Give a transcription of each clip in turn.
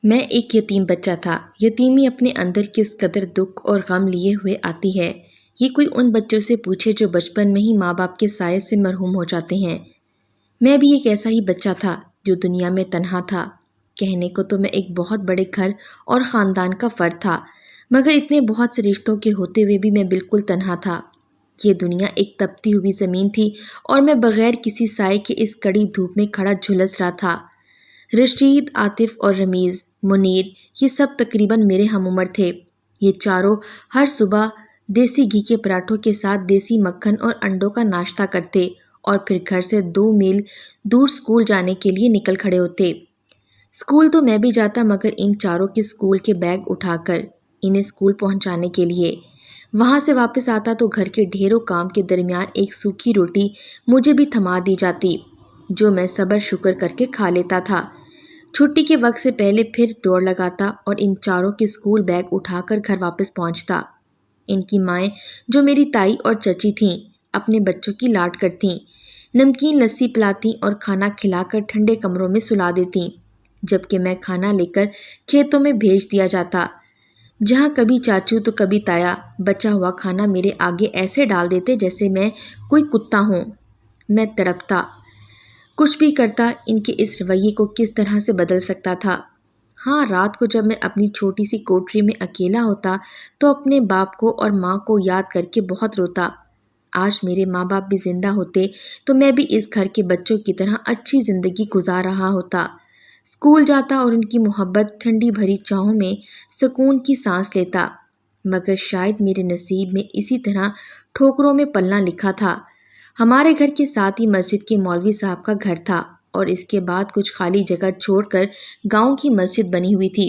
میں ایک یتیم بچہ تھا۔ یتیمی اپنے اندر کس قدر دکھ اور غم لیے ہوئے آتی ہے، یہ کوئی ان بچوں سے پوچھے جو بچپن میں ہی ماں باپ کے سائے سے محروم ہو جاتے ہیں۔ میں بھی ایک ایسا ہی بچہ تھا جو دنیا میں تنہا تھا۔ کہنے کو تو میں ایک بہت بڑے گھر اور خاندان کا فرد تھا، مگر اتنے بہت سے رشتوں کے ہوتے ہوئے بھی میں بالکل تنہا تھا۔ یہ دنیا ایک تپتی ہوئی زمین تھی اور میں بغیر کسی سائے کے اس کڑی دھوپ میں کھڑا جھلس رہا تھا۔ رشید، عاطف اور رمیز، منیر، یہ سب تقریباً میرے ہم عمر تھے۔ یہ چاروں ہر صبح دیسی گھی کے پراٹھوں کے ساتھ دیسی مکھن اور انڈوں کا ناشتہ کرتے اور پھر گھر سے 2 میل دور اسکول جانے کے لیے نکل کھڑے ہوتے۔ اسکول تو میں بھی جاتا، مگر ان چاروں کے اسکول کے بیگ اٹھا کر انہیں اسکول پہنچانے کے لیے۔ وہاں سے واپس آتا تو گھر کے ڈھیروں کام کے درمیان ایک سوکھی روٹی مجھے بھی تھما دی جاتی، جو میں صبر شکر کر کے کھا لیتا تھا۔ چھٹی کے وقت سے پہلے پھر دوڑ لگاتا اور ان چاروں کے اسکول بیگ اٹھا کر گھر واپس پہنچتا۔ ان کی مائیں، جو میری تائی اور چچی تھیں، اپنے بچوں کی لاڈ کرتیں، نمکین لسی پلاتیں اور کھانا کھلا کر ٹھنڈے کمروں میں سلا دیتیں، جبکہ میں کھانا لے کر کھیتوں میں بھیج دیا جاتا، جہاں کبھی چاچو تو کبھی تایا بچا ہوا کھانا میرے آگے ایسے ڈال دیتے جیسے میں کوئی کتا ہوں۔ میں تڑپتا، کچھ بھی کرتا، ان کے اس رویے کو کس طرح سے بدل سکتا تھا۔ ہاں، رات کو جب میں اپنی چھوٹی سی کوٹری میں اکیلا ہوتا تو اپنے باپ کو اور ماں کو یاد کر کے بہت روتا۔ آج میرے ماں باپ بھی زندہ ہوتے تو میں بھی اس گھر کے بچوں کی طرح اچھی زندگی گزار رہا ہوتا، اسکول جاتا اور ان کی محبت ٹھنڈی بھری چھاؤں میں سکون کی سانس لیتا۔ مگر شاید میرے نصیب میں اسی طرح ٹھوکروں میں پلنا لکھا تھا۔ ہمارے گھر کے ساتھ ہی مسجد کے مولوی صاحب کا گھر تھا اور اس کے بعد کچھ خالی جگہ چھوڑ کر گاؤں کی مسجد بنی ہوئی تھی۔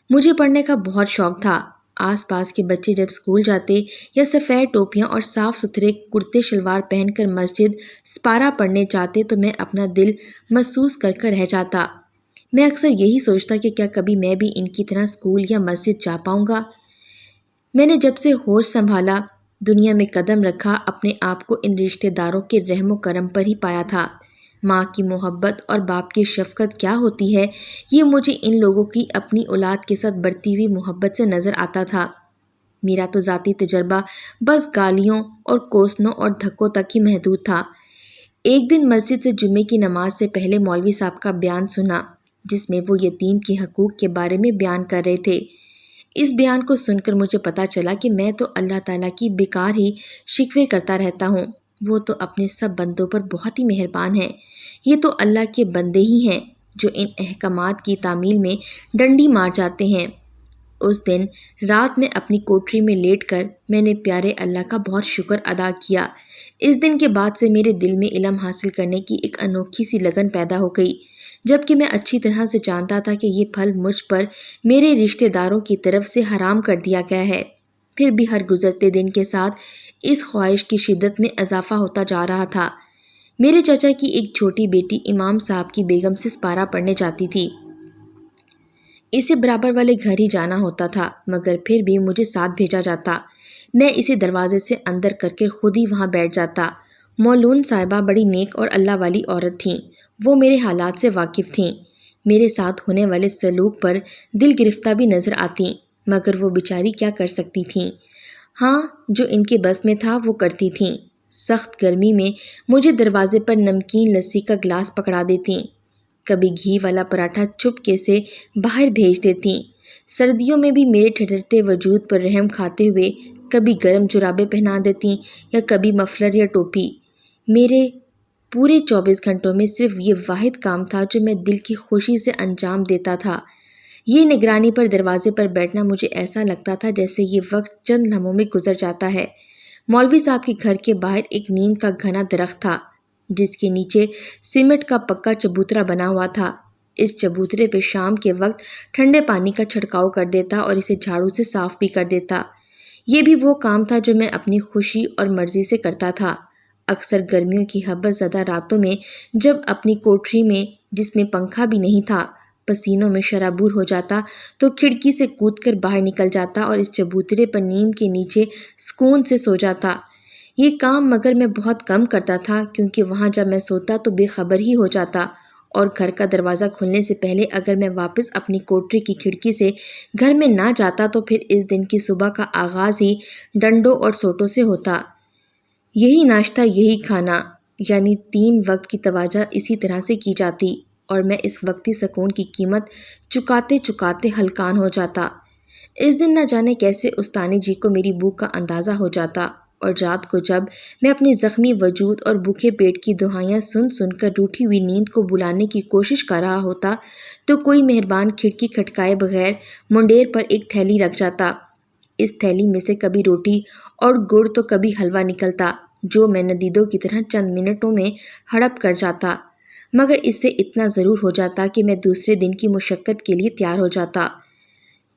مجھے پڑھنے کا بہت شوق تھا۔ آس پاس کے بچے جب اسکول جاتے یا سفید ٹوپیاں اور صاف ستھرے کرتے شلوار پہن کر مسجد سپارہ پڑھنے جاتے تو میں اپنا دل محسوس کر کر رہ جاتا۔ میں اکثر یہی سوچتا کہ کیا کبھی میں بھی ان کی طرح اسکول یا مسجد جا پاؤں گا۔ میں نے جب سے ہوش سنبھالا، دنیا میں قدم رکھا، اپنے آپ کو ان رشتہ داروں کے رحم و کرم پر ہی پایا تھا۔ ماں کی محبت اور باپ کی شفقت کیا ہوتی ہے، یہ مجھے ان لوگوں کی اپنی اولاد کے ساتھ بڑھتی ہوئی محبت سے نظر آتا تھا۔ میرا تو ذاتی تجربہ بس گالیوں اور کوسنوں اور دھکوں تک ہی محدود تھا۔ ایک دن مسجد سے جمعے کی نماز سے پہلے مولوی صاحب کا بیان سنا، جس میں وہ یتیم کے حقوق کے بارے میں بیان کر رہے تھے۔ اس بیان کو سن کر مجھے پتا چلا کہ میں تو اللہ تعالیٰ کی بیکار ہی شکوے کرتا رہتا ہوں۔ وہ تو اپنے سب بندوں پر بہت ہی مہربان ہیں۔ یہ تو اللہ کے بندے ہی ہیں جو ان احکامات کی تعمیل میں ڈنڈی مار جاتے ہیں۔ اس دن رات میں اپنی کوٹری میں لیٹ کر میں نے پیارے اللہ کا بہت شکر ادا کیا۔ اس دن کے بعد سے میرے دل میں علم حاصل کرنے کی ایک انوکھی سی لگن پیدا ہو گئی، جبکہ میں اچھی طرح سے جانتا تھا کہ یہ پھل مجھ پر میرے رشتہ داروں کی طرف سے حرام کر دیا گیا ہے۔ پھر بھی ہر گزرتے دن کے ساتھ اس خواہش کی شدت میں اضافہ ہوتا جا رہا تھا۔ میرے چچا کی ایک چھوٹی بیٹی امام صاحب کی بیگم سے سپارہ پڑھنے جاتی تھی۔ اسے برابر والے گھر ہی جانا ہوتا تھا، مگر پھر بھی مجھے ساتھ بھیجا جاتا۔ میں اسے دروازے سے اندر کر کے خود ہی وہاں بیٹھ جاتا۔ مولون صاحبہ بڑی نیک اور اللہ والی عورت تھیں۔ وہ میرے حالات سے واقف تھیں، میرے ساتھ ہونے والے سلوک پر دل گرفتہ بھی نظر آتیں، مگر وہ بیچاری کیا کر سکتی تھیں؟ ہاں، جو ان کے بس میں تھا وہ کرتی تھیں۔ سخت گرمی میں مجھے دروازے پر نمکین لسی کا گلاس پکڑا دیتیں، کبھی گھی والا پراٹھا چپکے سے باہر بھیج دیتیں۔ سردیوں میں بھی میرے ٹھٹرتے وجود پر رحم کھاتے ہوئے کبھی گرم جرابیں پہنا دیتیں یا کبھی مفلر یا ٹوپی۔ میرے پورے 24 گھنٹوں میں صرف یہ واحد کام تھا جو میں دل کی خوشی سے انجام دیتا تھا۔ یہ نگرانی پر دروازے پر بیٹھنا مجھے ایسا لگتا تھا جیسے یہ وقت چند لمحوں میں گزر جاتا ہے۔ مولوی صاحب کے گھر کے باہر ایک نیم کا گھنا درخت تھا، جس کے نیچے سیمنٹ کا پکا چبوترا بنا ہوا تھا۔ اس چبوترے پہ شام کے وقت ٹھنڈے پانی کا چھڑکاؤ کر دیتا اور اسے جھاڑو سے صاف بھی کر دیتا۔ یہ بھی وہ کام تھا جو میں اپنی خوشی اور مرضی سے کرتا تھا۔ اکثر گرمیوں کی حبس زدہ راتوں میں جب اپنی کوٹری میں، جس میں پنکھا بھی نہیں تھا، پسینوں میں شرابور ہو جاتا تو کھڑکی سے کود کر باہر نکل جاتا اور اس چبوترے پر نیم کے نیچے سکون سے سو جاتا۔ یہ کام مگر میں بہت کم کرتا تھا، کیونکہ وہاں جب میں سوتا تو بے خبر ہی ہو جاتا اور گھر کا دروازہ کھلنے سے پہلے اگر میں واپس اپنی کوٹری کی کھڑکی سے گھر میں نہ جاتا تو پھر اس دن کی صبح کا آغاز ہی ڈنڈوں اور سوٹوں سے ہوتا۔ یہی ناشتہ، یہی کھانا، یعنی 3 وقت کی توجہ اسی طرح سے کی جاتی، اور میں اس وقتی سکون کی قیمت چکاتے چکاتے ہلکان ہو جاتا۔ اس دن نہ جانے کیسے استانی جی کو میری بھوک کا اندازہ ہو جاتا، اور رات کو جب میں اپنے زخمی وجود اور بھوکے پیٹ کی دہائیاں سن سن کر روٹھی ہوئی نیند کو بلانے کی کوشش کر رہا ہوتا تو کوئی مہربان کھڑکی کھٹکائے بغیر منڈیر پر ایک تھیلی رکھ جاتا۔ اس تھیلی میں سے کبھی روٹی اور گڑ تو کبھی حلوہ نکلتا، جو میں ندیدوں کی طرح چند منٹوں میں ہڑپ کر جاتا، مگر اس سے اتنا ضرور ہو جاتا کہ میں دوسرے دن کی مشقت کے لیے تیار ہو جاتا۔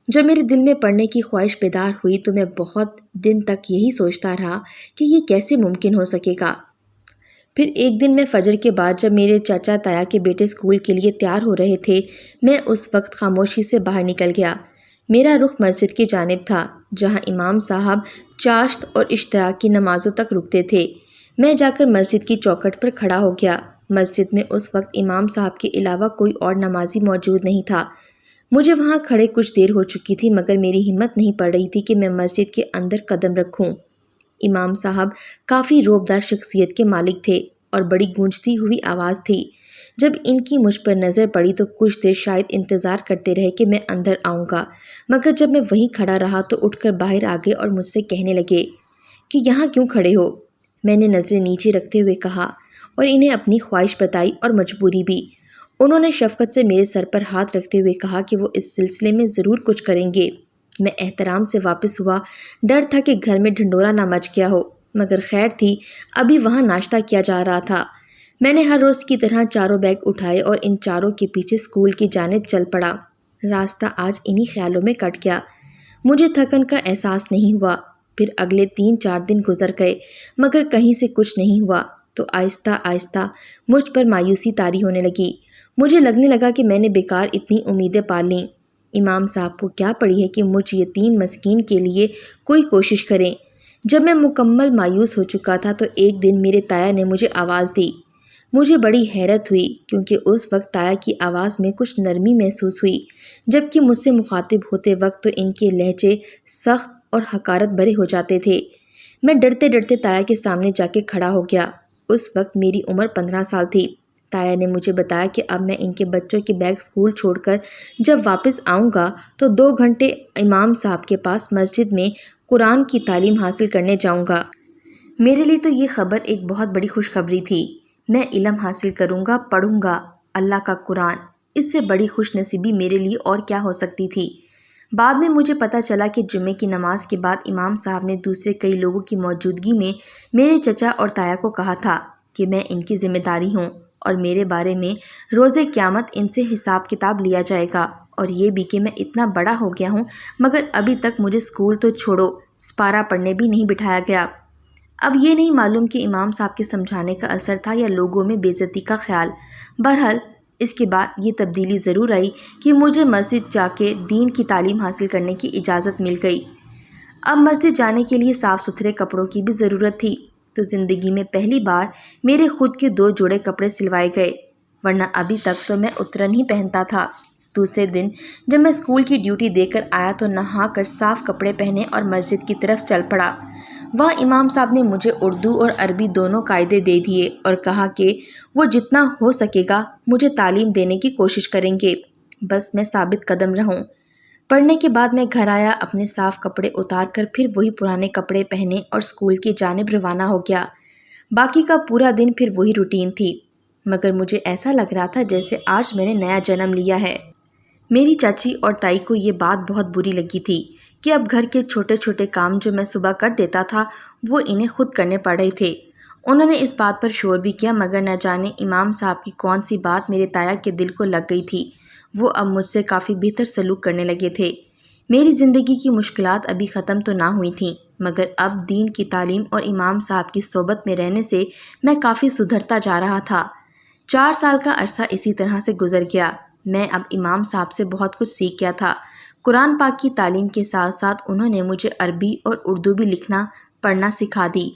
جب میرے دل میں پڑھنے کی خواہش بیدار ہوئی تو میں بہت دن تک یہی سوچتا رہا کہ یہ کیسے ممکن ہو سکے گا۔ پھر ایک دن میں فجر کے بعد جب میرے چچا تایا کے بیٹے اسکول کے لیے تیار ہو رہے تھے، میں اس وقت خاموشی سے باہر نکل گیا۔ میرا رخ مسجد کی جانب تھا، جہاں امام صاحب چاشت اور اشتراک کی نمازوں تک رکتے تھے۔ میں جا کر مسجد کی چوکھٹ پر کھڑا ہو گیا۔ مسجد میں اس وقت امام صاحب کے علاوہ کوئی اور نمازی موجود نہیں تھا۔ مجھے وہاں کھڑے کچھ دیر ہو چکی تھی، مگر میری ہمت نہیں پڑ رہی تھی کہ میں مسجد کے اندر قدم رکھوں۔ امام صاحب کافی روبدار شخصیت کے مالک تھے اور بڑی گونجتی ہوئی آواز تھی۔ جب ان کی مجھ پر نظر پڑی تو کچھ دیر شاید انتظار کرتے رہے کہ میں اندر آؤں گا، مگر جب میں وہیں کھڑا رہا تو اٹھ کر باہر آ گئے اور مجھ سے کہنے لگے کہ یہاں کیوں کھڑے ہو؟ میں نے نظریں نیچے رکھتے ہوئے کہا اور انہیں اپنی خواہش بتائی اور مجبوری بھی۔ انہوں نے شفقت سے میرے سر پر ہاتھ رکھتے ہوئے کہا کہ وہ اس سلسلے میں ضرور کچھ کریں گے۔ میں احترام سے واپس ہوا، ڈر تھا کہ گھر میں ڈھنڈورا نہ مچ گیا ہو، مگر خیر تھی، ابھی وہاں ناشتہ کیا جا رہا تھا۔ میں نے ہر روز کی طرح چاروں بیگ اٹھائے اور ان چاروں کے پیچھے اسکول کی جانب چل پڑا۔ راستہ آج انہی خیالوں میں کٹ گیا۔ مجھے تھکن کا احساس نہیں ہوا۔ پھر اگلے 3-4 دن گزر گئے، مگر کہیں سے کچھ نہیں ہوا، تو آہستہ آہستہ مجھ پر مایوسی طاری ہونے لگی۔ مجھے لگنے لگا کہ میں نے بیکار اتنی امیدیں پال لیں۔ امام صاحب کو کیا پڑی ہے کہ مجھ یتیم مسکین کے لیے کوئی کوشش کریں۔ جب میں مکمل مایوس ہو چکا تھا تو ایک دن میرے تایا نے مجھے آواز دی۔ مجھے بڑی حیرت ہوئی، کیونکہ اس وقت تایا کی آواز میں کچھ نرمی محسوس ہوئی، جبکہ مجھ سے مخاطب ہوتے وقت تو ان کے لہجے سخت اور حقارت بھرے ہو جاتے تھے۔ میں ڈرتے ڈرتے تایا کے سامنے جا کے کھڑا ہو گیا۔ اس وقت میری عمر 15 سال تھی۔ تایا نے مجھے بتایا کہ اب میں ان کے بچوں کے بیگ اسکول چھوڑ کر جب واپس آؤں گا تو 2 گھنٹے امام صاحب کے پاس مسجد میں قرآن کی تعلیم حاصل کرنے جاؤں گا۔ میرے لیے تو یہ خبر ایک بہت بڑی خوشخبری تھی۔ میں علم حاصل کروں گا، پڑھوں گا اللہ کا قرآن۔ اس سے بڑی خوش نصیبی میرے لیے اور کیا ہو سکتی تھی۔ بعد میں مجھے پتہ چلا کہ جمعے کی نماز کے بعد امام صاحب نے دوسرے کئی لوگوں کی موجودگی میں میرے چچا اور تایا کو کہا تھا کہ میں ان کی ذمہ داری ہوں اور میرے بارے میں روز قیامت ان سے حساب کتاب لیا جائے گا، اور یہ بھی کہ میں اتنا بڑا ہو گیا ہوں مگر ابھی تک مجھے اسکول تو چھوڑو سپارہ پڑھنے بھی نہیں بٹھایا گیا۔ اب یہ نہیں معلوم کہ امام صاحب کے سمجھانے کا اثر تھا یا لوگوں میں بے عزتی کا خیال۔ بہرحال اس کے بعد یہ تبدیلی ضرور آئی کہ مجھے مسجد جا کے دین کی تعلیم حاصل کرنے کی اجازت مل گئی۔ اب مسجد جانے کے لیے صاف ستھرے کپڑوں کی بھی ضرورت تھی، تو زندگی میں پہلی بار میرے خود کے 2 جوڑے کپڑے سلوائے گئے، ورنہ ابھی تک تو میں اترن ہی پہنتا تھا۔ دوسرے دن جب میں اسکول کی ڈیوٹی دے کر آیا تو نہا کر صاف کپڑے پہنے اور مسجد کی طرف چل پڑا۔ وہاں امام صاحب نے مجھے اردو اور عربی دونوں قاعدے دے دیے اور کہا کہ وہ جتنا ہو سکے گا مجھے تعلیم دینے کی کوشش کریں گے، بس میں ثابت قدم رہوں۔ پڑھنے کے بعد میں گھر آیا، اپنے صاف کپڑے اتار کر پھر وہی پرانے کپڑے پہنے اور اسکول کی جانب روانہ ہو گیا۔ باقی کا پورا دن پھر وہی روٹین تھی، مگر مجھے ایسا لگ رہا تھا جیسے آج میں نے نیا جنم لیا ہے۔ میری چاچی اور تائی کو یہ بات بہت بری لگی تھی کہ اب گھر کے چھوٹے چھوٹے کام جو میں صبح کر دیتا تھا وہ انہیں خود کرنے پڑ رہے تھے۔ انہوں نے اس بات پر شور بھی کیا، مگر نہ جانے امام صاحب کی کون سی بات میرے تایا کے دل کو لگ گئی تھی۔ وہ اب مجھ سے کافی بہتر سلوک کرنے لگے تھے۔ میری زندگی کی مشکلات ابھی ختم تو نہ ہوئی تھیں، مگر اب دین کی تعلیم اور امام صاحب کی صحبت میں رہنے سے میں کافی سدھرتا جا رہا تھا۔ 4 سال کا عرصہ اسی طرح سے گزر گیا۔ میں اب امام صاحب سے بہت کچھ سیکھ گیا تھا۔ قرآن پاک کی تعلیم کے ساتھ ساتھ انہوں نے مجھے عربی اور اردو بھی لکھنا پڑھنا سکھا دی۔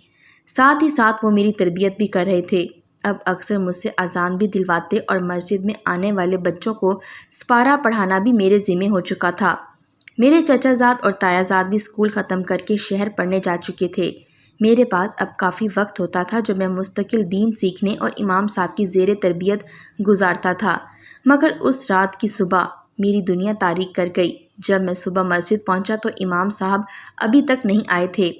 ساتھ ہی ساتھ وہ میری تربیت بھی کر رہے تھے۔ اب اکثر مجھ سے اذان بھی دلواتے اور مسجد میں آنے والے بچوں کو سپارہ پڑھانا بھی میرے ذمہ ہو چکا تھا۔ میرے چچا زاد اور تایا زاد بھی اسکول ختم کر کے شہر پڑھنے جا چکے تھے۔ میرے پاس اب کافی وقت ہوتا تھا جو میں مستقل دین سیکھنے اور امام صاحب کی زیر تربیت گزارتا تھا۔ مگر اس رات کی صبح میری دنیا تاریک کر گئی۔ جب میں صبح مسجد پہنچا تو امام صاحب ابھی تک نہیں آئے تھے۔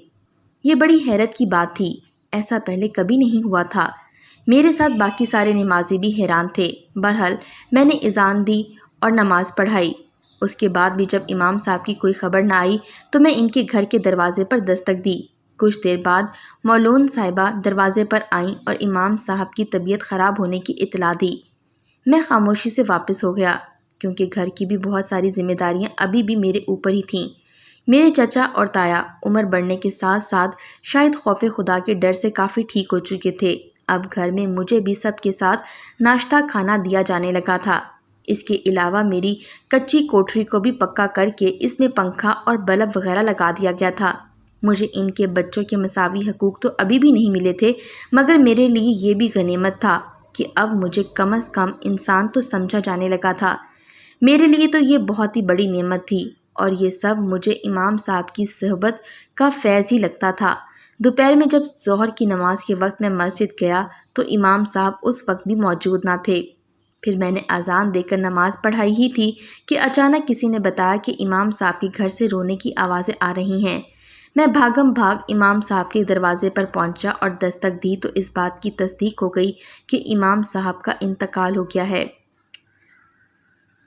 یہ بڑی حیرت کی بات تھی، ایسا پہلے کبھی نہیں ہوا تھا۔ میرے ساتھ باقی سارے نمازی بھی حیران تھے۔ بہرحال میں نے اذان دی اور نماز پڑھائی۔ اس کے بعد بھی جب امام صاحب کی کوئی خبر نہ آئی تو میں ان کے گھر کے دروازے پر دستک دی۔ کچھ دیر بعد مولون صاحبہ دروازے پر آئیں اور امام صاحب کی طبیعت خراب ہونے کی اطلاع دی۔ میں خاموشی سے واپس ہو گیا کیونکہ گھر کی بھی بہت ساری ذمہ داریاں ابھی بھی میرے اوپر ہی تھیں۔ میرے چچا اور تایا عمر بڑھنے کے ساتھ ساتھ شاید خوف خدا کے ڈر سے کافی ٹھیک ہو چکے تھے۔ اب گھر میں مجھے بھی سب کے ساتھ ناشتہ کھانا دیا جانے لگا تھا۔ اس کے علاوہ میری کچی کوٹری کو بھی پکا کر کے اس میں پنکھا اور بلب وغیرہ لگا دیا گیا تھا۔ مجھے ان کے بچوں کے مساوی حقوق تو ابھی بھی نہیں ملے تھے، مگر میرے لیے یہ بھی غنیمت تھا کہ اب مجھے کم از کم انسان تو سمجھا جانے لگا تھا۔ میرے لیے تو یہ بہت ہی بڑی نعمت تھی اور یہ سب مجھے امام صاحب کی صحبت کا فیض ہی لگتا تھا۔ دوپہر میں جب ظہر کی نماز کے وقت میں مسجد گیا تو امام صاحب اس وقت بھی موجود نہ تھے۔ پھر میں نے اذان دے کر نماز پڑھائی ہی تھی کہ اچانک کسی نے بتایا کہ امام صاحب کے گھر سے رونے کی آوازیں آ رہی ہیں۔ میں بھاگم بھاگ امام صاحب کے دروازے پر پہنچا اور دستک دی تو اس بات کی تصدیق ہو گئی کہ امام صاحب کا انتقال ہو گیا ہے۔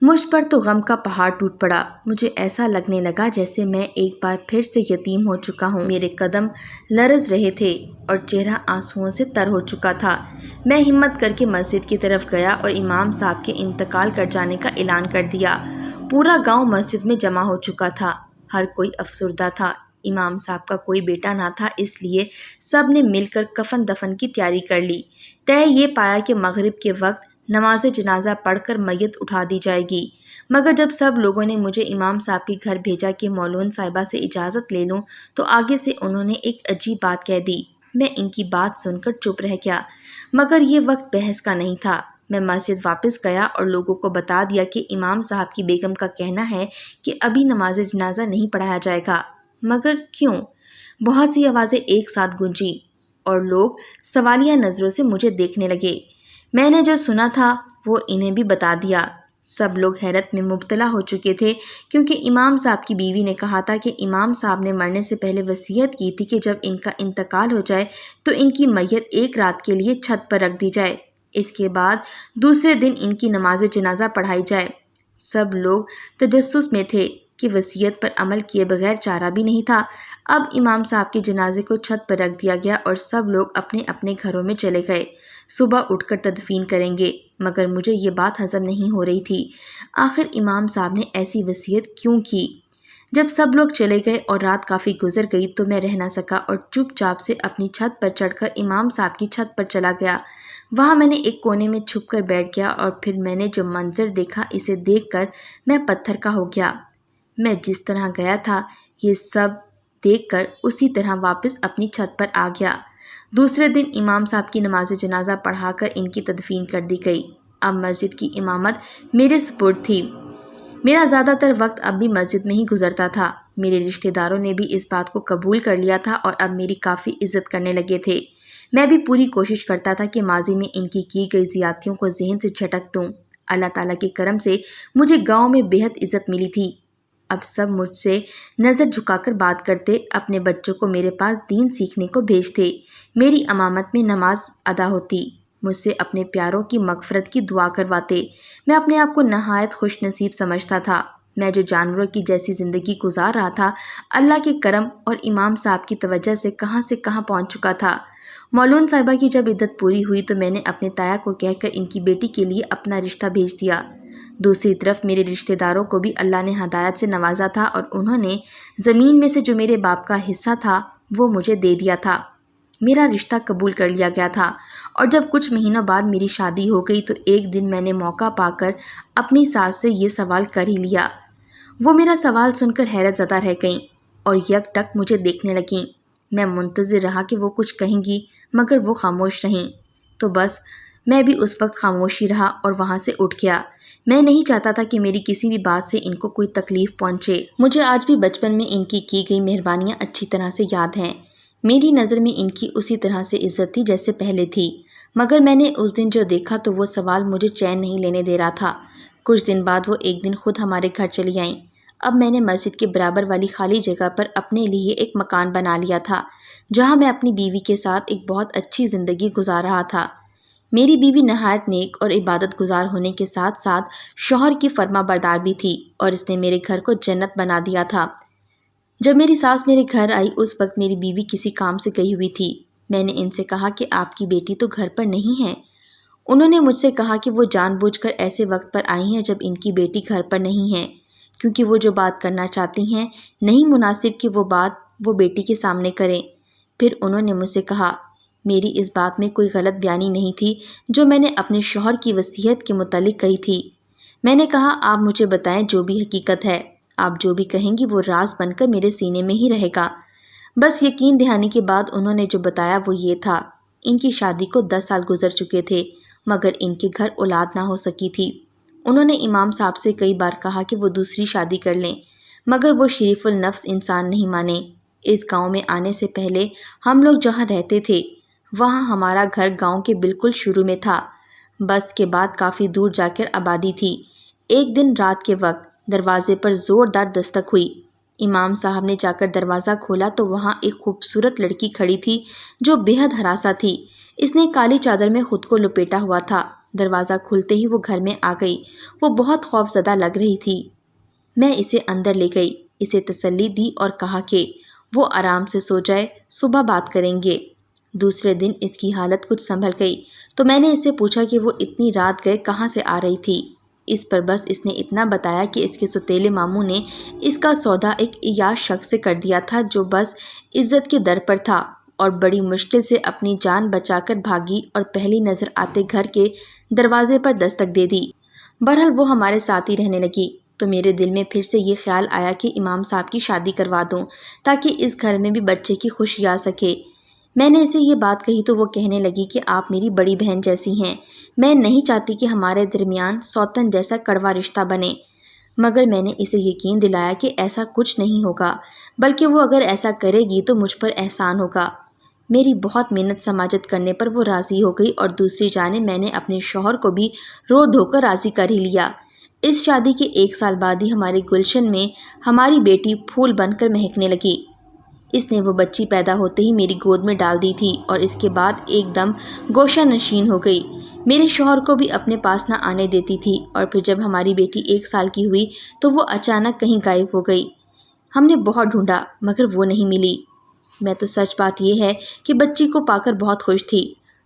مجھ پر تو غم کا پہاڑ ٹوٹ پڑا۔ مجھے ایسا لگنے لگا جیسے میں ایک بار پھر سے یتیم ہو چکا ہوں۔ میرے قدم لرز رہے تھے اور چہرہ آنسوؤں سے تر ہو چکا تھا۔ میں ہمت کر کے مسجد کی طرف گیا اور امام صاحب کے انتقال کر جانے کا اعلان کر دیا۔ پورا گاؤں مسجد میں جمع ہو چکا تھا۔ ہر کوئی افسردہ تھا۔ امام صاحب کا کوئی بیٹا نہ تھا، اس لیے سب نے مل کر کفن دفن کی تیاری کر لی۔ طے یہ پایا کہ مغرب کے وقت نماز جنازہ پڑھ کر میت اٹھا دی جائے گی۔ مگر جب سب لوگوں نے مجھے امام صاحب کے گھر بھیجا کہ مولون صاحبہ سے اجازت لے لوں تو آگے سے انہوں نے ایک عجیب بات کہہ دی۔ میں ان کی بات سن کر چپ رہ گیا، مگر یہ وقت بحث کا نہیں تھا۔ میں مسجد واپس گیا اور لوگوں کو بتا دیا کہ امام صاحب کی بیگم کا کہنا ہے کہ ابھی نماز جنازہ نہیں پڑھایا جائے گا۔ مگر کیوں؟ بہت سی آوازیں ایک ساتھ گونجی اور لوگ سوالیہ نظروں سے مجھے دیکھنے لگے۔ میں نے جو سنا تھا وہ انہیں بھی بتا دیا۔ سب لوگ حیرت میں مبتلا ہو چکے تھے کیونکہ امام صاحب کی بیوی نے کہا تھا کہ امام صاحب نے مرنے سے پہلے وصیت کی تھی کہ جب ان کا انتقال ہو جائے تو ان کی میت ایک رات کے لیے چھت پر رکھ دی جائے، اس کے بعد دوسرے دن ان کی نماز جنازہ پڑھائی جائے۔ سب لوگ تجسس میں تھے کہ وصیت پر عمل کیے بغیر چارہ بھی نہیں تھا۔ اب امام صاحب کے جنازے کو چھت پر رکھ دیا گیا اور سب لوگ اپنے اپنے گھروں میں چلے گئے۔ صبح اٹھ کر تدفین کریں گے، مگر مجھے یہ بات ہضم نہیں ہو رہی تھی۔ آخر امام صاحب نے ایسی وصیت کیوں کی؟ جب سب لوگ چلے گئے اور رات کافی گزر گئی تو میں رہ نہ سکا اور چپ چاپ سے اپنی چھت پر چڑھ کر امام صاحب کی چھت پر چلا گیا۔ وہاں میں نے ایک کونے میں چھپ کر بیٹھ گیا اور پھر میں نے جو منظر دیکھا اسے دیکھ کر میں پتھر کا ہو گیا۔ میں جس طرح گیا تھا یہ سب دیکھ کر اسی طرح واپس اپنی چھت پر آ گیا۔ دوسرے دن امام صاحب کی نماز جنازہ پڑھا کر ان کی تدفین کر دی گئی۔ اب مسجد کی امامت میرے سپرد تھی۔ میرا زیادہ تر وقت اب بھی مسجد میں ہی گزرتا تھا۔ میرے رشتہ داروں نے بھی اس بات کو قبول کر لیا تھا اور اب میری کافی عزت کرنے لگے تھے۔ میں بھی پوری کوشش کرتا تھا کہ ماضی میں ان کی گئی زیادتیوں کو ذہن سے جھٹک دوں۔ اللہ تعالیٰ کے کرم سے مجھے گاؤں میں بے حد عزت ملی تھی۔ اب سب مجھ سے نظر جھکا کر بات کرتے، اپنے بچوں کو میرے پاس دین سیکھنے کو بھیجتے، میری امامت میں نماز ادا ہوتی، مجھ سے اپنے پیاروں کی مغفرت کی دعا کرواتے۔ میں اپنے آپ کو نہایت خوش نصیب سمجھتا تھا۔ میں جو جانوروں کی جیسی زندگی گزار رہا تھا، اللہ کے کرم اور امام صاحب کی توجہ سے کہاں پہنچ چکا تھا۔ مولون صاحبہ کی جب عدت پوری ہوئی تو میں نے اپنے تایا کو کہہ کر ان کی بیٹی کے لیے اپنا رشتہ بھیج دیا۔ دوسری طرف میرے رشتہ داروں کو بھی اللہ نے ہدایت سے نوازا تھا اور انہوں نے زمین میں سے جو میرے باپ کا حصہ تھا وہ مجھے دے دیا تھا۔ میرا رشتہ قبول کر لیا گیا تھا اور جب کچھ مہینوں بعد میری شادی ہو گئی تو ایک دن میں نے موقع پا کر اپنی ساس سے یہ سوال کر ہی لیا۔ وہ میرا سوال سن کر حیرت زدہ رہ گئیں اور یک ٹک مجھے دیکھنے لگیں۔ میں منتظر رہا کہ وہ کچھ کہیں گی، مگر وہ خاموش رہیں۔ تو بس میں بھی اس وقت خاموشی رہا اور وہاں سے اٹھ گیا۔ میں نہیں چاہتا تھا کہ میری کسی بھی بات سے ان کو کوئی تکلیف پہنچے۔ مجھے آج بھی بچپن میں ان کی گئی مہربانیاں اچھی طرح سے یاد ہیں۔ میری نظر میں ان کی اسی طرح سے عزت تھی جیسے پہلے تھی، مگر میں نے اس دن جو دیکھا تو وہ سوال مجھے چین نہیں لینے دے رہا تھا۔ کچھ دن بعد وہ ایک دن خود ہمارے گھر چلی آئیں۔ اب میں نے مسجد کے برابر والی خالی جگہ پر اپنے لیے ایک مکان بنا لیا تھا، جہاں میں اپنی بیوی کے ساتھ ایک بہت اچھی زندگی گزار رہا تھا۔ میری بیوی نہایت نیک اور عبادت گزار ہونے کے ساتھ ساتھ شوہر کی فرما بردار بھی تھی، اور اس نے میرے گھر کو جنت بنا دیا تھا۔ جب میری ساس میرے گھر آئی اس وقت میری بیوی کسی کام سے گئی ہوئی تھی۔ میں نے ان سے کہا کہ آپ کی بیٹی تو گھر پر نہیں ہے۔ انہوں نے مجھ سے کہا کہ وہ جان بوجھ کر ایسے وقت پر آئی ہیں جب ان کی بیٹی گھر پر نہیں ہے، کیونکہ وہ جو بات کرنا چاہتی ہیں نہیں مناسب کہ وہ بات وہ بیٹی کے سامنے کریں۔ پھر انہوں نے مجھ سے کہا، میری اس بات میں کوئی غلط بیانی نہیں تھی جو میں نے اپنے شوہر کی وصیت کے متعلق کہی تھی۔ میں نے کہا، آپ مجھے بتائیں جو بھی حقیقت ہے، آپ جو بھی کہیں گی وہ راز بن کر میرے سینے میں ہی رہے گا۔ بس یقین دہانی کے بعد انہوں نے جو بتایا وہ یہ تھا، ان کی شادی کو 10 سال گزر چکے تھے، مگر ان کے گھر اولاد نہ ہو سکی تھی۔ انہوں نے امام صاحب سے کئی بار کہا کہ وہ دوسری شادی کر لیں، مگر وہ شریف النفس انسان نہیں مانے۔ اس گاؤں میں آنے سے پہلے ہم لوگ جہاں رہتے تھے وہاں ہمارا گھر گاؤں کے بالکل شروع میں تھا، بس کے بعد کافی دور جا کر آبادی تھی۔ ایک دن رات کے وقت دروازے پر زوردار دستک ہوئی۔ امام صاحب نے جا کر دروازہ کھولا تو وہاں ایک خوبصورت لڑکی کھڑی تھی جو بے حد ہراساں تھی۔ اس نے کالی چادر میں خود کو لپیٹا ہوا تھا۔ دروازہ کھلتے ہی وہ گھر میں آ گئی۔ وہ بہت خوف زدہ لگ رہی تھی۔ میں اسے اندر لے گئی، اسے تسلی دی اور کہا کہ وہ آرام سے سو جائے، صبح بات کریں گے۔ دوسرے دن اس کی حالت کچھ سنبھل گئی تو میں نے اس سے پوچھا کہ وہ اتنی رات گئے کہاں سے آ رہی تھی۔ اس پر بس اس نے اتنا بتایا کہ اس کے سوتیلے ماموں نے اس کا سودا ایک عیاش شخص سے کر دیا تھا جو بس عزت کے در پر تھا، اور بڑی مشکل سے اپنی جان بچا کر بھاگی اور پہلی نظر آتے گھر کے دروازے پر دستک دے دی۔ بہرحال وہ ہمارے ساتھ ہی رہنے لگی تو میرے دل میں پھر سے یہ خیال آیا کہ امام صاحب کی شادی کروا دوں تاکہ اس گھر میں بھی بچے کی خوشی آ سکے۔ میں نے اسے یہ بات کہی تو وہ کہنے لگی کہ آپ میری بڑی بہن جیسی ہیں، میں نہیں چاہتی کہ ہمارے درمیان سوتن جیسا کڑوا رشتہ بنے۔ مگر میں نے اسے یقین دلایا کہ ایسا کچھ نہیں ہوگا، بلکہ وہ اگر ایسا کرے گی تو مجھ پر احسان ہوگا۔ میری بہت محنت سماجت کرنے پر وہ راضی ہو گئی، اور دوسری جانب میں نے اپنے شوہر کو بھی رو دھو کر راضی کر ہی لیا۔ اس شادی کے 1 سال بعد ہی ہمارے گلشن میں ہماری بیٹی پھول بن کر مہکنے لگی۔ اس نے وہ بچی پیدا ہوتے ہی میری گود میں ڈال دی تھی اور اس کے بعد ایک دم گوشہ نشین ہو گئی۔ میرے شوہر کو بھی اپنے پاس نہ آنے دیتی تھی، اور پھر جب ہماری بیٹی 1 سال کی ہوئی تو وہ اچانک کہیں غائب ہو گئی۔ ہم نے بہت ڈھونڈا مگر وہ نہیں ملی۔ میں تو سچ بات یہ ہے کہ بچی کو پا کر بہت خوش تھی۔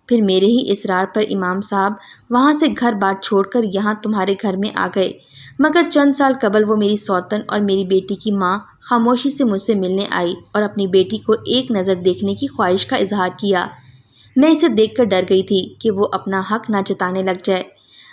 پھر میرے ہی اصرار پر امام صاحب وہاں سے گھر بار چھوڑ کر یہاں تمہارے گھر میں آ گئے، مگر چند سال قبل وہ میری سوتن اور میری بیٹی کی ماں خاموشی سے مجھ سے ملنے آئی اور اپنی بیٹی کو ایک نظر دیکھنے کی خواہش کا اظہار کیا۔ میں اسے دیکھ کر ڈر گئی تھی کہ وہ اپنا حق نہ جتانے لگ جائے،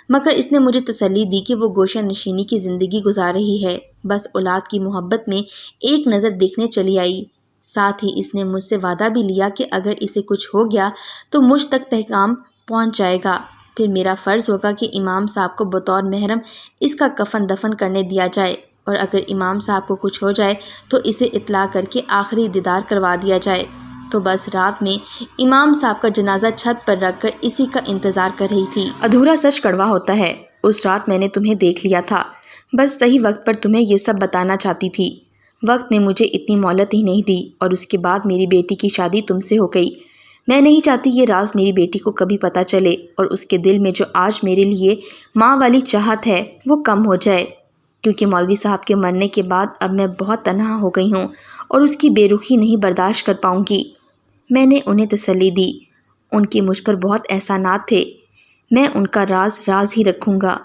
مگر اس نے مجھے تسلی دی کہ وہ گوشہ نشینی کی زندگی گزار رہی ہے، بس اولاد کی محبت میں ایک نظر دیکھنے چلی آئی۔ ساتھ ہی اس نے مجھ سے وعدہ بھی لیا کہ اگر اسے کچھ ہو گیا تو مجھ تک پیغام پہنچ جائے گا، پھر میرا فرض ہوگا کہ امام صاحب کو بطور محرم اس کا کفن دفن کرنے دیا جائے، اور اگر امام صاحب کو کچھ ہو جائے تو اسے اطلاع کر کے آخری دیدار کروا دیا جائے۔ تو بس رات میں امام صاحب کا جنازہ چھت پر رکھ کر اسی کا انتظار کر رہی تھی۔ ادھورا سچ کڑوا ہوتا ہے۔ اس رات میں نے تمہیں دیکھ لیا تھا، بس صحیح وقت پر تمہیں یہ سب بتانا چاہتی تھی۔ وقت نے مجھے اتنی مہلت ہی نہیں دی، اور اس کے بعد میری بیٹی کی شادی تم سے ہو گئی۔ میں نہیں چاہتی یہ راز میری بیٹی کو کبھی پتہ چلے، اور اس کے دل میں جو آج میرے لیے ماں والی چاہت ہے وہ کم ہو جائے، کیونکہ مولوی صاحب کے مرنے کے بعد اب میں بہت تنہا ہو گئی ہوں اور اس کی بے رخی نہیں برداشت کر پاؤں گی۔ میں نے انہیں تسلی دی، ان کے مجھ پر بہت احسانات تھے، میں ان کا راز راز ہی رکھوں گا۔